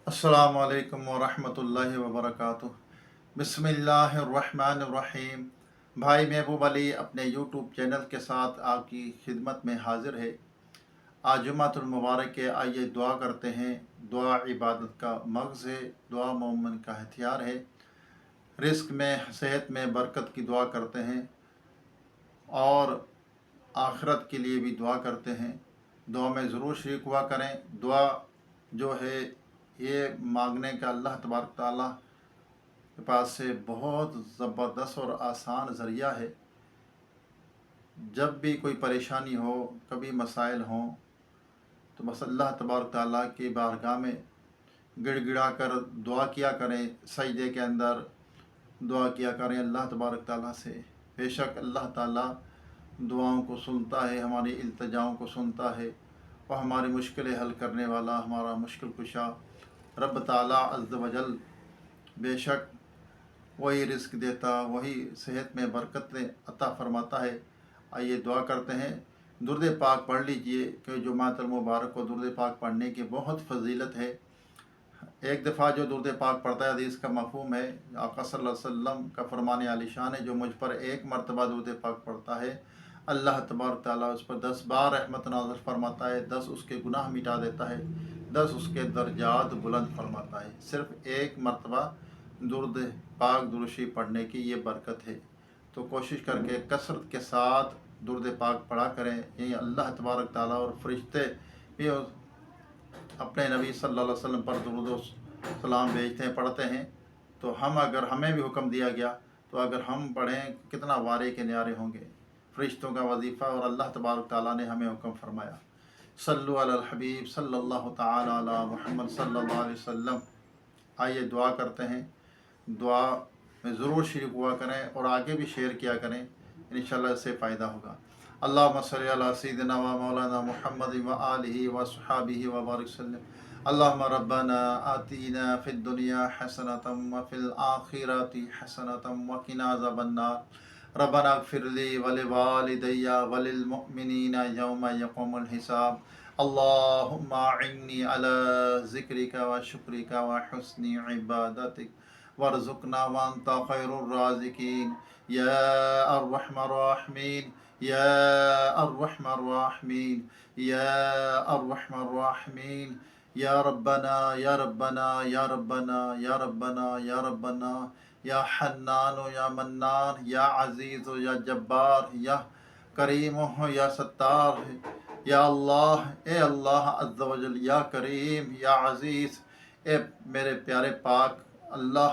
अस्सलामु अलैकुम वरहमतुल्लाहि वबरकातुह। बिस्मिल्लाहिर्रहमानिर्रहीम। भाई महबूब अली अपने यूट्यूब चैनल के साथ आपकी खिदमत में हाजिर है। आज जुम्मतुल मुबारक है, आइए दुआ करते हैं। दुआ इबादत का मग़ज़ है, दुआ मोमिन का हथियार है। रिस्क में, सेहत में बरकत की दुआ करते हैं और आखिरत के लिए भी दुआ करते हैं। दुआ में ज़रूर शरीक हुआ करें। दुआ जो है ये मांगने का अल्लाह तबारक ताला के पास से बहुत ज़बरदस्त और आसान ज़रिया है। जब भी कोई परेशानी हो, कभी मसाइल हों, तो बस अल्लाह तबारक ताला की बारगाह में गिड़गिड़ा कर दुआ किया करें। सजदे के अंदर दुआ किया करें अल्लाह तबारक ताला से। बेशक अल्लाह ताला दुआओं को सुनता है, हमारी इल्तिजाओं को सुनता है और हमारी मुश्किलें हल करने वाला, हमारा मुश्किल कुशा रब ताला अज़्ज़ वजल। बेशक वही रिस्क देता, वही सेहत में बरकतें अता फरमाता है। आइए दुआ करते हैं। दुरूद पाक पढ़ लीजिए कि जुमातुल मुबारक को दुरूद पाक पढ़ने की बहुत फजीलत है। एक दफ़ा जो दुरूद पाक पढ़ता है, हदीस का मफ़हूम है, आका सल्लल्लाहु अलैहि वसल्लम का फरमान आलिशान है, जो मुझ पर एक मरतबा दुरूद पाक पढ़ता है, अल्लाह तबारक ताला उस पर 10 बार रहमत नाज़िल फरमाता है, 10 उसके गुनाह मिटा देता है, 10 उसके दर्जात बुलंद फरमाता है। सिर्फ़ एक मरतबा दुरूद पाक दुरूशी पढ़ने की ये बरकत है। तो कोशिश करके कसरत के साथ दुरूद पाक पढ़ा करें। यही अल्लाह तबारक ताला और फरिश्ते भी अपने नबी सल्लल्लाहु अलैहि वसल्लम पर दुरूद सलाम भेजते हैं, पढ़ते हैं। तो अगर हमें भी हुक्म दिया गया, तो अगर हम पढ़ें कितना वारे के न्यारे होंगे। फरिश्तों का वजीफ़ा और अल्लाह तबारक ताला ने हमें हुक्म फरमाया, सल्लु अलल हबीब सल्लल्लाहु तआला अला मुहम्मद सल्लल्लाहु अलैहि वसल्लम। आइए दुआ करते हैं। दुआ में ज़रूर शरीक हुआ करें और आगे भी शेयर किया करें, इंशाअल्लाह इससे फ़ायदा होगा। अल्लाहुम्मा सल्लि अला सय्यिदिना व मौलाना मुहम्मद व आलिहि व अस्हाबिहि व बारिक वसल्लम। अल्लाहुम्मा रब्बना आतीना फ़िद दुनिया हसनतम व फ़िल आखिरति हसनतम व क़िना अज़ाबन्नार। रब्बना इग़फ़िर ली व लिवालिदैया व लिल मुअमिनीना यौमा यक़ूमुल हिसाब। अल्लाहुम्मा अइन्नी अला ज़िक्रिका व शुक्रिका व हुस्नि इबादतिक वर्ज़ुक़ना व अंता खैरुर राज़िक़ीन या अर्रहमान राहिमीन या अर्रहमान राहिमीन या अर्रहमान राहिमीन। या रब्बना या रब्बना या रब्बना या रब्बना या रब्बना या हन्नान या मन्नान या अज़ीज़ या जब्बार या करीम या सत्तार या अल्लाह। ए अल्लाह अज़्ज़ वजल, या करीम या अज़ीज़, ए मेरे प्यारे पाक अल्लाह,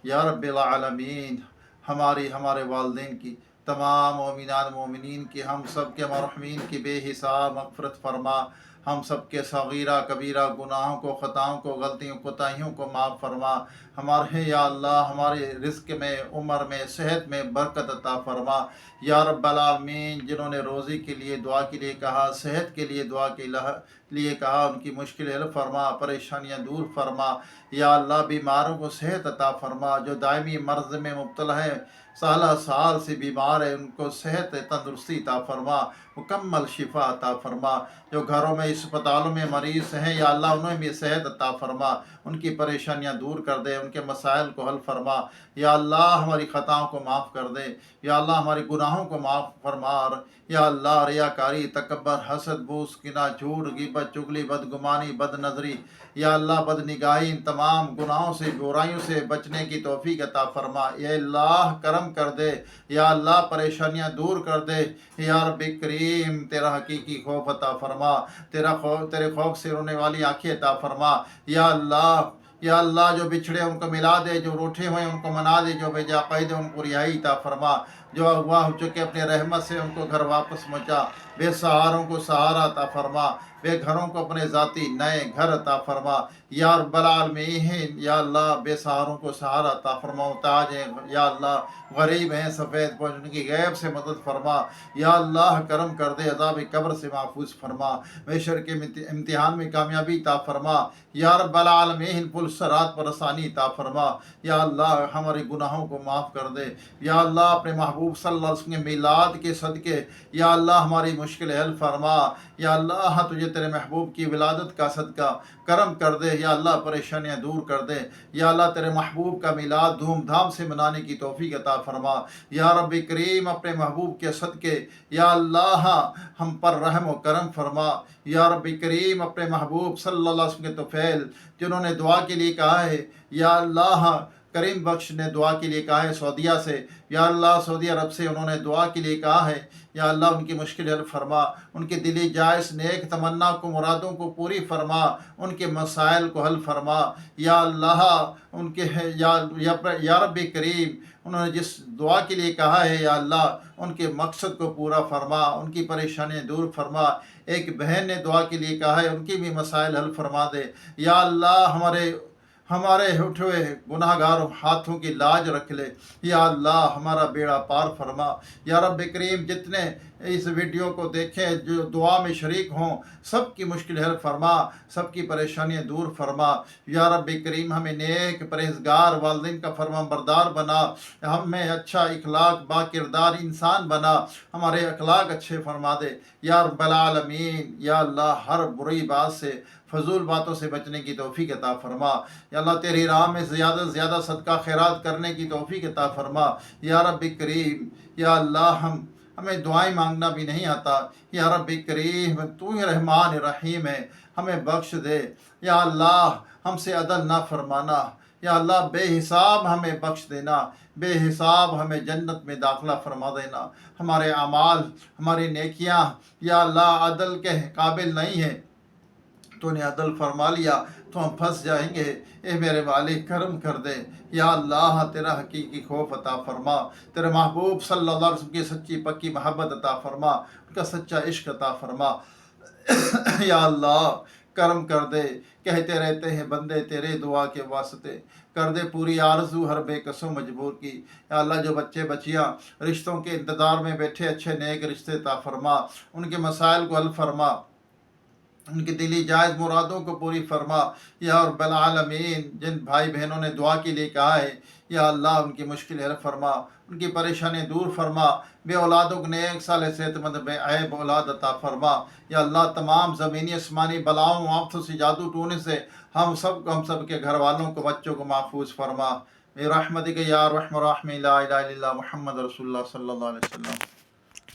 या रब्बिल आलमीन, हमारे वालिदैन की, तमाम मोमिनात मोमिनीन की, हम सब के मरहूमीन की बेहिसाब मग़फ़िरत फरमा। हम सब के सगीरा कबीरा गुनाहों को, ख़ताओं को, गलतियों कोताहियों को माफ़ फरमा। हमारे या अल्लाह, हमारे रिज़्क़ में, उम्र में, सेहत में बरकत अता फरमा। या रब्बल आलमीन, जिन्होंने रोज़ी के लिए दुआ के लिए कहा, सेहत के लिए दुआ के लिए कहा, उनकी मुश्किल हल फरमा, परेशानियाँ दूर फरमा। या अल्लाह, बीमारों को सेहत अता फरमा। जो दायमी मर्ज़ में मुब्तला है, साल से बीमार है, उनको सेहत तंदुरुस्ती अता फरमा, मुकम्मल शिफा अता फरमा। जो घरों में, अस्पतालों में मरीज़ हैं, या अल्लाह उन्हें भी सेहत अता फरमा, उनकी परेशानियाँ दूर कर दे, उनके मसाइल को हल फरमा। या अल्लाह, हमारी ख़ताओं को माफ़ कर दे। या अल्लाह, हमारे गुनाहों को माफ़ फरमा। या अल्लाह, रियाकारी, तकब्बर, हसद, बूस, किना, झूठ, ग़ीबत, चुगली, बदगुमानी, बदनज़री, या अल्लाह बदनिगाही, इन तमाम गुनाहों से, बुराइयों से बचने की तौफीक अता फरमा। या अल्लाह, करम कर दे। या अल्लाह, परेशानियाँ दूर कर दे। या रब्बी करीम, तेरा हकीकी खौफ अता फरमा, तेरे खौफ से रोने वाली आँखें अता फरमा। या अल्लाह, जो बिछड़े उनको मिला दे, जो रूठे हुए उनको मना दे, जो बेजाक़ैद उनको रिहाई अता फरमा, जो अगवा हो चुके अपने रहमत से उनको घर वापस पहुँचा। बेसहारों को सहारा अता फरमा, बेघरों को अपने ज़ाती नए घर अता फरमा। या रब्बल आलमीन, या अल्लाह, बेसहारों को सहारा अता फरमा। मुहताज हैं या अल्लाह, गरीब हैं, सफ़ेद पोश, उनकी गैब से मदद फरमा। या अल्लाह, करम कर दे, अज़ाब कब्र से महफूज फरमा, बेशर के इम्तिहान में कामयाबी अता फरमा। या रब्बल आलमीन, पुल सरात पर आसानी अता फरमा। या अल्लाह, हमारे गुनाहों को माफ़ कर दे। या अल्लाह, अपने महबूब सल्लल्लाहु अलैहि वसल्लम के मीलाद के सदके, या अल्लाह, हमारी مشکل حل فرما۔ یا اللہ تجھے تیرے محبوب کی ولادت کا صدقہ کرم کر دے، یا اللہ پریشانیاں دور کر دے، یا اللہ تیرے محبوب کا میلاد دھوم دھام سے منانے کی توفیق عطا فرما۔ یا رب کریم اپنے محبوب کے صدقے یا اللہ ہم پر رحم و کرم فرما۔ یا رب کریم اپنے محبوب صلی اللہ علیہ وسلم کے طفیل جنہوں نے دعا کے لیے کہا ہے، یا اللہ کریم بخش نے دعا کے لیے کہا ہے سعودیہ سے، یا اللہ سعودی عرب سے انہوں نے دعا کے لیے کہا ہے، یا اللہ ان کی مشکل حل فرما، ان کے دلی جائز نیک تمنا کو مرادوں کو پوری فرما، ان کے مسائل کو حل فرما۔ یا اللہ ان کے یا رب کریم انہوں نے جس دعا کے لیے کہا ہے، یا اللہ ان کے مقصد کو پورا فرما، ان کی پریشانیاں دور فرما۔ ایک بہن نے دعا کے لیے کہا ہے، ان کی بھی مسائل حل فرما دے۔ یا اللہ ہمارے اٹھے ہوئے گناہ گار ہاتھوں کی لاج رکھ لے، یا اللہ ہمارا بیڑا پار فرما۔ یا رب کریم جتنے اس ویڈیو کو دیکھیں جو دعا میں شریک ہوں سب کی مشکل حل فرما، سب کی پریشانیاں دور فرما۔ یا رب کریم ہمیں نیک پرہیزگار والدین کا فرما بردار بنا، ہمیں اچھا اخلاق با کردار انسان بنا، ہمارے اخلاق اچھے فرما دے یا رب العالمین۔ یا اللہ ہر بری بات سے فضول باتوں سے بچنے کی توفیق عطا فرما۔ یا اللہ تیری راہ میں زیادہ سے زیادہ صدقہ خیرات کرنے کی توفیق عطا فرما۔ یا رب کریم یا اللہ ہمیں دعائیں مانگنا بھی نہیں آتا، یا رب کریم تو ہی رحمان رحیم ہے، ہمیں بخش دے۔ یا اللہ ہم سے عدل نہ فرمانا، یا اللہ بے حساب ہمیں بخش دینا، بے حساب ہمیں جنت میں داخلہ فرما دینا۔ ہمارے اعمال ہماری نیکیاں یا اللہ عدل کے قابل نہیں ہیں، تو نے عدل فرما لیا تو ہم پھنس جائیں گے۔ اے میرے مالک کرم کر دے، یا اللہ تیرا حقیقی خوف عطا فرما، تیرے محبوب صلی اللہ علیہ وسلم کی سچی پکی محبت عطا فرما، ان کا سچا عشق عطا فرما۔ یا اللہ کرم کر دے، کہتے رہتے ہیں بندے تیرے دعا کے واسطے، کر دے پوری آرزو ہر بے کسو مجبور کی۔ یا اللہ جو بچے بچیاں رشتوں کے انتظار میں بیٹھے اچھے نیک رشتے عطا فرما، ان کے مسائل کو حل فرما، ان کی دلی جائز مرادوں کو پوری فرما۔ یا رب العالمین جن بھائی بہنوں نے دعا کے لیے کہا ہے، یا اللہ ان کی مشکل حل فرما، ان کی پریشانی دور فرما، بے اولادوں کو نیک صالح صحت مند بے عیب اولاد عطا فرما۔ یا اللہ تمام زمینی آسمانی بلاؤں آفتوں سے جادو ٹونے سے ہم سب کے گھر والوں کو بچوں کو محفوظ فرما۔ برحمتک یا ارحم الراحمین، لا الہ الا اللہ محمد رسول اللہ صلی اللہ علیہ وسلم۔